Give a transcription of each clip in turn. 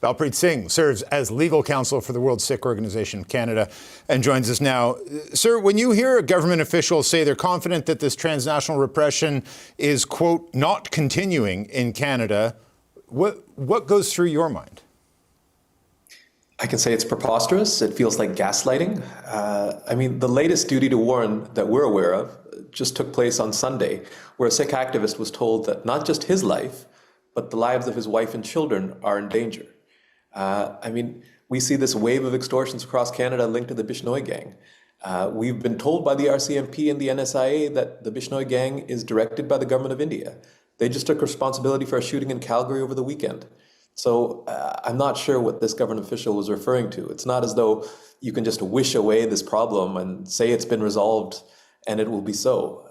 Balpreet Singh serves as legal counsel for the World Sikh Organization of Canada and joins us now. Sir, when you hear a government official say they're confident that this transnational repression is, quote, not continuing in Canada, what goes through your mind? I can say it's preposterous. It feels like gaslighting. The latest duty to warn that we're aware of just took place on Sunday, where a Sikh activist was told that not just his life, but the lives of his wife and children are in danger. We see this wave of extortions across Canada linked to the Bishnoi gang. We've been told by the RCMP and the NSIA that the Bishnoi gang is directed by the government of India. They just took responsibility for a shooting in Calgary over the weekend. So I'm not sure what this government official was referring to. It's not as though you can just wish away this problem and say it's been resolved and it will be so.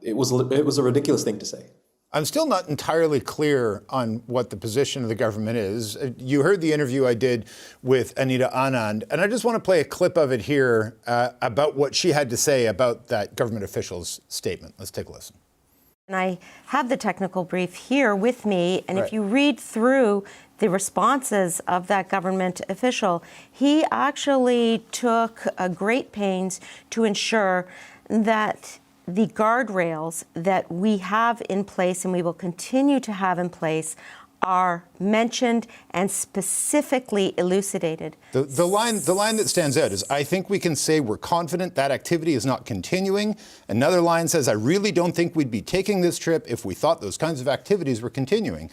It was a ridiculous thing to say. I'm still not entirely clear on what the position of the government is. You heard the interview I did with Anita Anand, and I just want to play a clip of it here about what she had to say about that government official's statement. Let's take a listen. And I have the technical brief here with me, and If you read through the responses of that government official, he actually took great pains to ensure that the guardrails that we have in place and we will continue to have in place are mentioned and specifically elucidated. The line that stands out is, I think we can say we're confident that activity is not continuing. Another line says, I really don't think we'd be taking this trip if we thought those kinds of activities were continuing.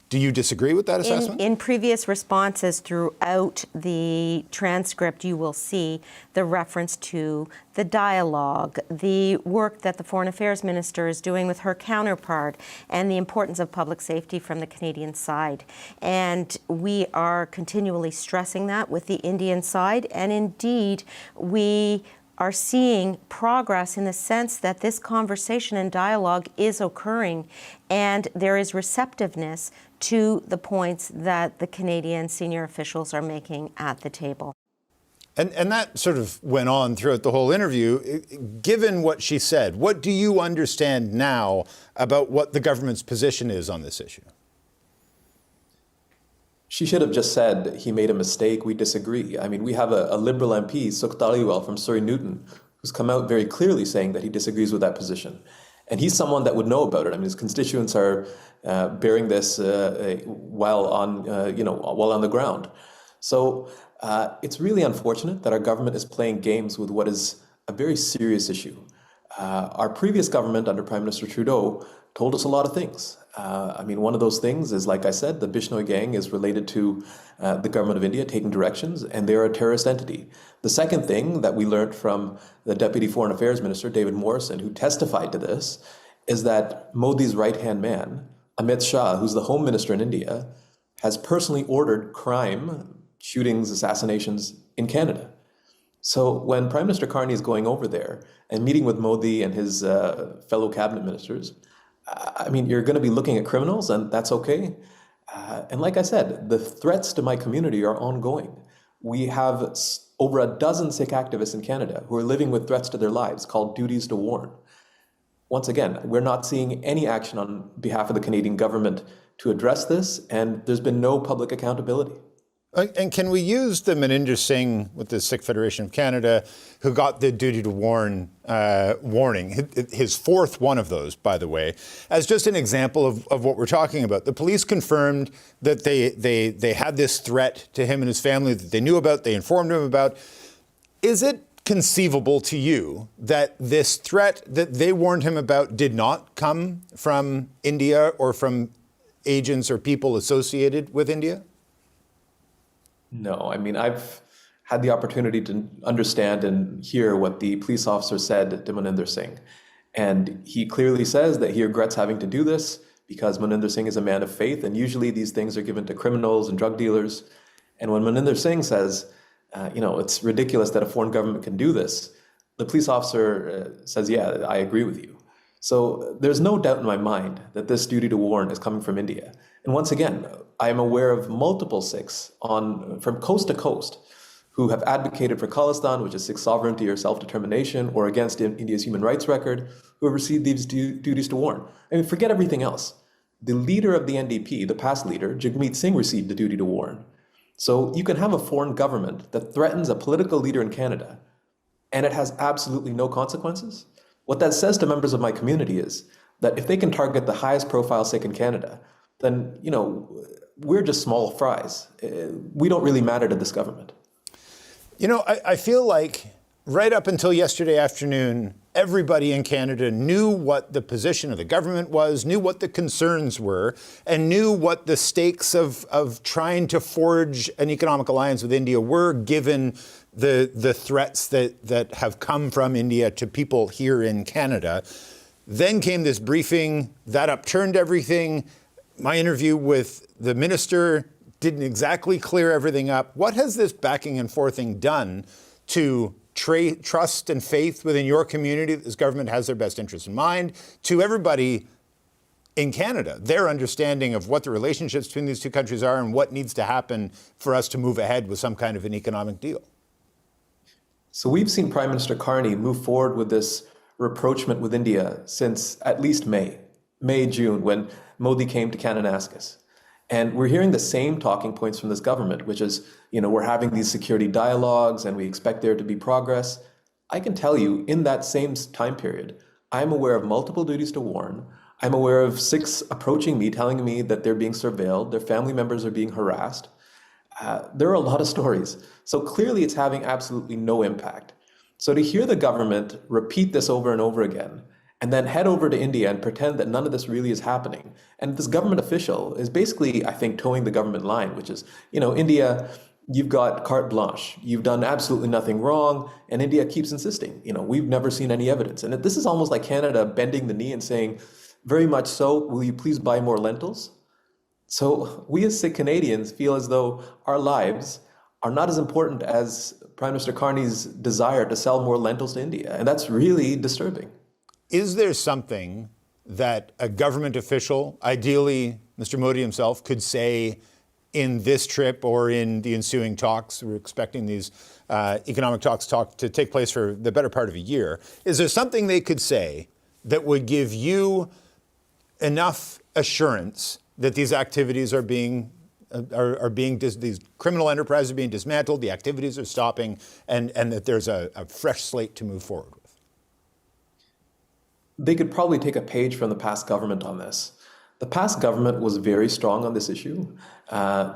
Do you disagree with that assessment? In previous responses throughout the transcript, you will see the reference to the dialogue, the work that the Foreign Affairs Minister is doing with her counterpart, and the importance of public safety from the Canadian side. And we are continually stressing that with the Indian side, and indeed, we are seeing progress in the sense that this conversation and dialogue is occurring, and there is receptiveness to the points that the Canadian senior officials are making at the table. And that sort of went on throughout the whole interview. Given what she said, what do you understand now about what the government's position is on this issue? She should have just said, he made a mistake, we disagree. We have a Liberal MP, Sukh Dhaliwal from Surrey Newton, who's come out very clearly saying that he disagrees with that position. And he's someone that would know about it. His constituents are bearing this while on the ground. So it's really unfortunate that our government is playing games with what is a very serious issue. Our previous government under Prime Minister Trudeau told us a lot of things. One of those things is, like I said, the Bishnoi gang is related to the government of India taking directions, and they're a terrorist entity. The second thing that we learned from the Deputy Foreign Affairs Minister, David Morrison, who testified to this, is that Modi's right-hand man, Amit Shah, who's the Home Minister in India, has personally ordered crime, shootings, assassinations in Canada. So when Prime Minister Carney is going over there and meeting with Modi and his fellow cabinet ministers, you're going to be looking at criminals, and that's okay. And like I said, the threats to my community are ongoing. We have over a dozen Sikh activists in Canada who are living with threats to their lives called duties to warn. Once again, we're not seeing any action on behalf of the Canadian government to address this, and there's been no public accountability. And can we use the Minister Singh with the Sikh Federation of Canada, who got the duty to warn warning, his fourth one of those, by the way, as just an example of what we're talking about? The police confirmed that they had this threat to him and his family that they knew about, they informed him about. Is it conceivable to you that this threat that they warned him about did not come from India or from agents or people associated with India? No, I've had the opportunity to understand and hear what the police officer said to Minister Singh. And he clearly says that he regrets having to do this because Minister Singh is a man of faith, and usually these things are given to criminals and drug dealers. And when Minister Singh says, it's ridiculous that a foreign government can do this, the police officer says, yeah, I agree with you. So there's no doubt in my mind that this duty to warn is coming from India. And once again, I am aware of multiple Sikhs from coast to coast who have advocated for Khalistan, which is Sikh sovereignty or self-determination, or against India's human rights record, who have received these duties to warn. Forget everything else. The leader of the NDP, the past leader, Jagmeet Singh, received the duty to warn. So you can have a foreign government that threatens a political leader in Canada, and it has absolutely no consequences. What that says to members of my community is that if they can target the highest profile Sikh in Canada, then, we're just small fries. We don't really matter to this government. I feel like right up until yesterday afternoon, everybody in Canada knew what the position of the government was, knew what the concerns were, and knew what the stakes of trying to forge an economic alliance with India were, given the threats that have come from India to people here in Canada. Then came this briefing that upturned everything. My interview with the minister didn't exactly clear everything up. What has this backing and forthing done to trust and faith within your community that this government has their best interests in mind, to everybody in Canada, their understanding of what the relationships between these two countries are and what needs to happen for us to move ahead with some kind of an economic deal? So we've seen Prime Minister Carney move forward with this rapprochement with India since at least May, June, when Modi came to Kananaskis. And we're hearing the same talking points from this government, which is, we're having these security dialogues and we expect there to be progress. I can tell you, in that same time period, I'm aware of multiple duties to warn. I'm aware of Sikhs approaching me, telling me that they're being surveilled, their family members are being harassed. There are a lot of stories. So clearly it's having absolutely no impact. So to hear the government repeat this over and over again, and then head over to India and pretend that none of this really is happening. And this government official is basically, I think, towing the government line, which is, India, you've got carte blanche. You've done absolutely nothing wrong. And India keeps insisting, we've never seen any evidence. And this is almost like Canada bending the knee and saying, very much so, will you please buy more lentils? So we as Sikh Canadians feel as though our lives are not as important as Prime Minister Carney's desire to sell more lentils to India. And that's really disturbing. Is there something that a government official, ideally Mr. Modi himself, could say in this trip or in the ensuing talks? We're expecting these economic talks to take place for the better part of a year. Is there something they could say that would give you enough assurance that these activities these criminal enterprises are being dismantled, the activities are stopping, and that there's a fresh slate to move forward with? They could probably take a page from the past government on this. The past government was very strong on this issue.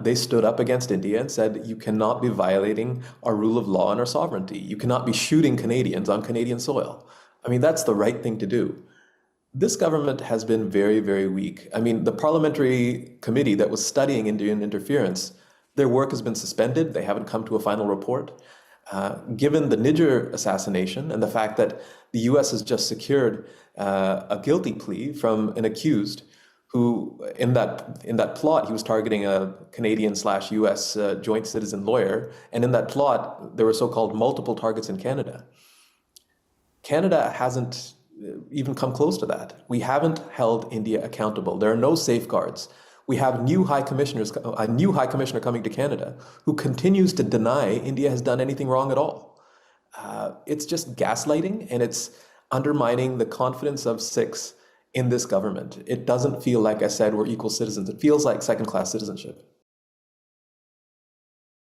They stood up against India and said, you cannot be violating our rule of law and our sovereignty. You cannot be shooting Canadians on Canadian soil. That's the right thing to do. This government has been very, very weak. The parliamentary committee that was studying Indian interference, their work has been suspended. They haven't come to a final report. Given the Niger assassination and the fact that the U.S. has just secured a guilty plea from an accused who, in that plot, he was targeting a Canadian/U.S. joint citizen lawyer, and in that plot, there were so-called multiple targets in Canada. Canada hasn't even come close to that. We haven't held India accountable. There are no safeguards. We have a new high commissioner coming to Canada who continues to deny India has done anything wrong at all. It's just gaslighting, and it's undermining the confidence of Sikhs in this government. It doesn't feel like I said we're equal citizens. It feels like second-class citizenship.